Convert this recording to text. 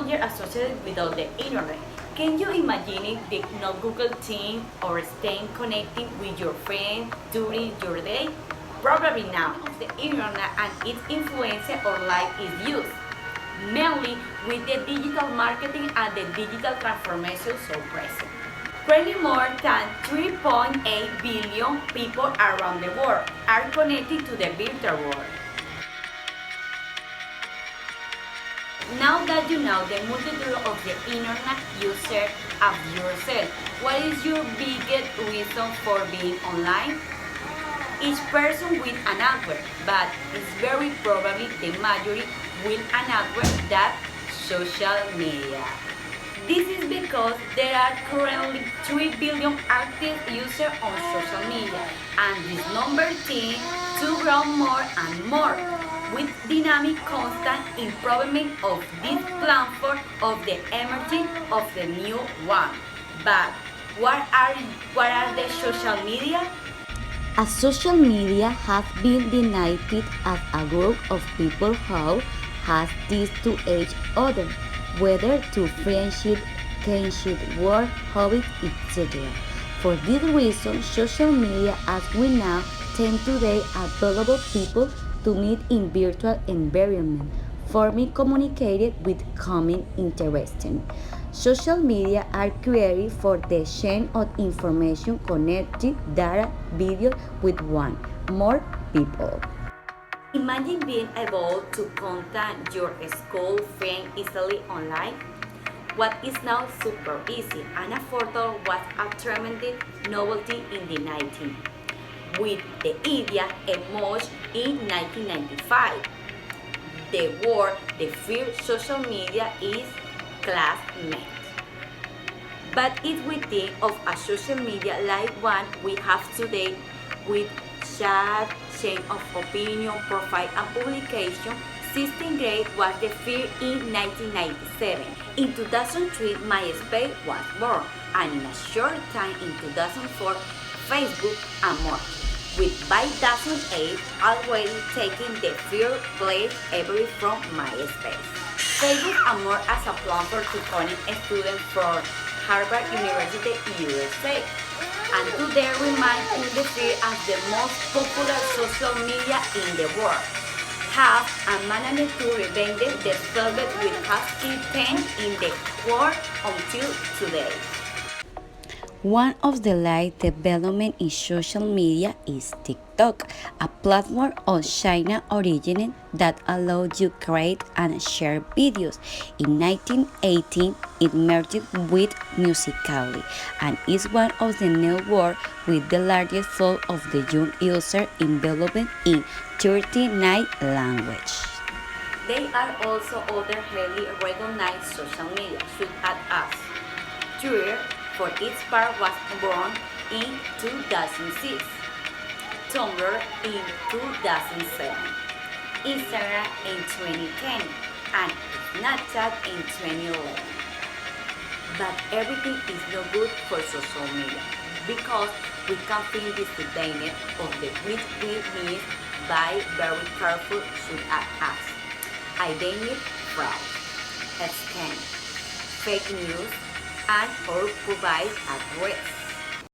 longer associated without the internet. Can you imagine the no Google thing or staying connected with your friends during your day? Probably now. The internet and its influence on life is used, mainly with the digital marketing and the digital transformation so present. Currently, more than 3.8 billion people around the world are connected to the virtual world. Now that you know the multitude of the internet user of yourself, what is your biggest reason for being online? Each person will an answer, but it's very probably the majority will an answer that social media. This is because there are currently 3 billion active users on social media, and this number tends to grow more and more, with dynamic constant improvement of this platform of the emerging of the new one. But what are the social media? A social media has been denoted as a group of people who has this to each other, whether to friendship, kinship, work, hobbies, etc. For this reason, social media as we now tend today available people to meet in virtual environment, forming communicated with common interests. Social media are created for the sharing of information, connecting data, video with one more people. Imagine being able to contact your school friend easily online. What is now super easy and affordable was a tremendous novelty in the 19th, with the idea emerged in 1995. The first social media is classmates. But if we think of a social media like one we have today with chat, chain of opinion, profile and publication, 16th grade was the first in 1997. In 2003, MySpace was born, and in a short time in 2004, Facebook and more, with by 2008 already taking the first place ever from MySpace. Facebook and more as a platform to connect students from Harvard University, USA, and today remains in the field as the most popular social media in the world. Have and managed to revenge the struggle with has 10 in the world until today. One of the latest developments in social media is TikTok, a platform of China origin that allows you create and share videos. In 1918, it merged with Musical.ly and is one of the networks with the largest flow of the young user in development in 39 languages. There are also other highly recognized social media, such as Twitter, for its part was born in 2006, Tumblr in 2007, Instagram in 2010, and Snapchat in 2011. But everything is no good for social media because we can feel disappointed of the which we miss by very careful should as identity fraud, scam, fake news, and or provide at risk.